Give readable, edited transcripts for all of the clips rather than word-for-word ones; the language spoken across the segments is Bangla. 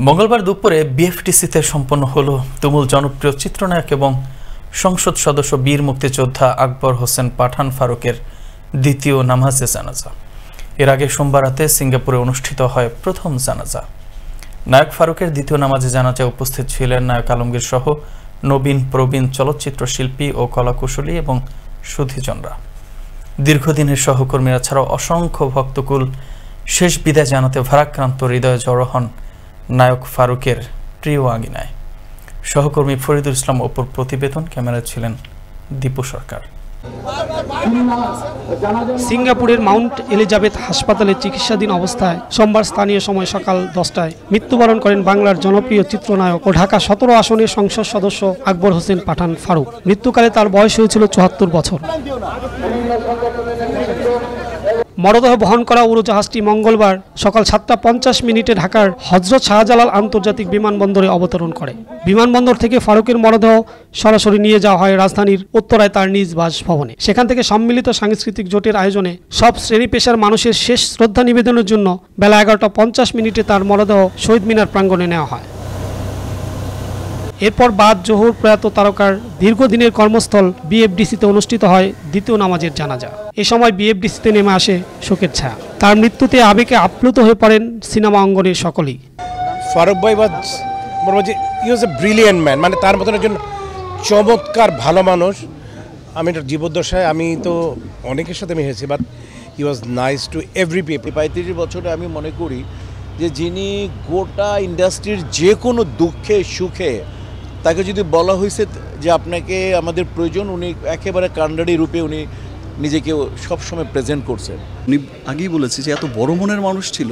মঙ্গলবার দুপুরে বিএফটিসিতে সম্পন্ন হলো তুমুল জনপ্রিয় চিত্রনায়ক এবং সংসদ সদস্য বীর মুক্তিযোদ্ধা আকবর হোসেন পাঠান ফারুকের দ্বিতীয় নামাজে জানাজা। এর আগে সোমবার রাতে সিঙ্গাপুরে অনুষ্ঠিত হয় প্রথম জানাজা। নায়ক ফারুকের দ্বিতীয় নামাজে জানাজায় উপস্থিত ছিলেন নায়ক আলমগীর সহ নবীন প্রবীণ চলচ্চিত্র শিল্পী ও কলাকুশলী এবং সুধীজনরা। দীর্ঘদিনের সহকর্মীরা ছাড়াও অসংখ্য ভক্তকুল শেষ বিদায় জানাতে ভারাক্রান্ত হৃদয়ে জড়ো হন নায়ক ফারুকের প্রিয় আঙিনায়। সহকর্মী ফরিদুল ইসলাম অপুর প্রতিবেদন, ক্যামেরায় ছিলেন দীপু সরকার। সিঙ্গাপুরের মাউন্ট এলিজাবেথ হাসপাতালে চিকিৎসাধীন অবস্থায় সোমবার স্থানীয় সময় সকাল 10টায় মৃত্যুবরণ করেন বাংলার জনপ্রিয় চিত্রনায়ক ও ঢাকা 17 আসনের সংসদ সদস্য আকবর হোসেন পাঠান ফারুক। মৃত্যুকালে তার বয়স হয়েছিল 74 বছর। মরদেহ বহন করা উড়োজাহাজটি মঙ্গলবার সকাল 7:50 ঢাকার হযরত শাহজালাল আন্তর্জাতিক বিমানবন্দরে অবতরণ করে। বিমানবন্দর থেকে ফারুকের মরদেহ সরাসরি নিয়ে যাওয়া হয় রাজধানীর উত্তরায় তার নিজ বাসভবনে। সেখান থেকে সম্মিলিত সাংস্কৃতিক জোটের আয়োজনে সব শ্রেণী পেশার মানুষের শেষ শ্রদ্ধা নিবেদনের জন্য বেলা 11:50 তার মরদেহ শহীদ মিনার প্রাঙ্গণে নেওয়া হয়। এরপর বাদ জোহর প্রয়াত তারকার দীর্ঘদিনের কর্মস্থল বিএফডিসিতে অনুষ্ঠিত হয় দ্বিতীয় নামাজের জানাজা। এ সময় বিএফডিসিতে নেমে আসে শোকের ছায়া। তার মৃত্যুতে আবেগে আপ্লুত হয়ে পড়েন সিনেমা অঙ্গনের সকলেই। ফারুক ভাই হি ওয়াজ এ ব্রিলিয়েন্ট ম্যান, মানে তার মতন একজন চমৎকার ভালো মানুষ। আমি জীবদ্দশায় আমি তো অনেকের সাথে মিশেছি, but he was nice to every people. 35 বছরে আমি মনে করি যে যিনি গোটা ইন্ডাস্ট্রির যে কোনো দুঃখে সুখে তাকে যদি বলা হয়েছে যে আপনাকে আমাদের প্রয়োজন, উনি একেবারে কান্ডারি রূপে উনি নিজেকে সবসময় প্রেজেন্ট করছেন। উনি আগেই বলেছি যে এত বড় মনের মানুষ ছিল।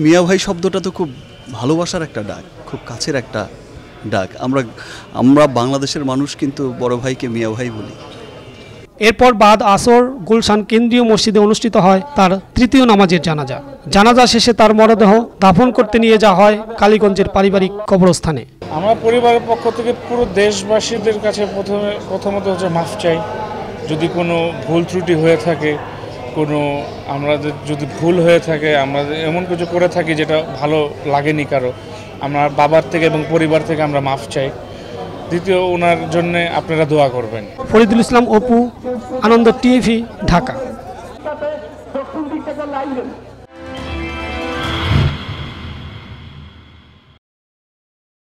মিয়া ভাই শব্দটা তো খুব ভালোবাসার একটা ডাক, খুব কাছের একটা ডাক। আমরা বাংলাদেশের মানুষ কিন্তু বড় ভাইকে মিয়া ভাই বলি। এরপর বাদ আসর গুলশান কেন্দ্রীয় মসজিদে অনুষ্ঠিত হয় তার তৃতীয় নামাজের জানাজা। জানাজা শেষে তার মরদেহ দাফন করতে নিয়ে যাওয়া হয় কালীগঞ্জের পারিবারিক কবরস্থানে। আমরা পরিবারের পক্ষ থেকে পুরো দেশবাসীদের কাছে প্রথমত হচ্ছে মাফ চাই। যদি কোনো ভুল ত্রুটি হয়ে থাকে, আমাদের যদি ভুল হয়ে থাকে, আমরা এমন কিছু করে থাকি যেটা ভালো লাগেনি কারো, আমরা বাবার থেকে এবং পরিবার থেকে আমরা মাফ চাই। দ্বিতীয়, ওনার জন্য আপনারা দোয়া করবেন। ফরিদুল ইসলাম অপু, আনন্দ টিভি, ঢাকা।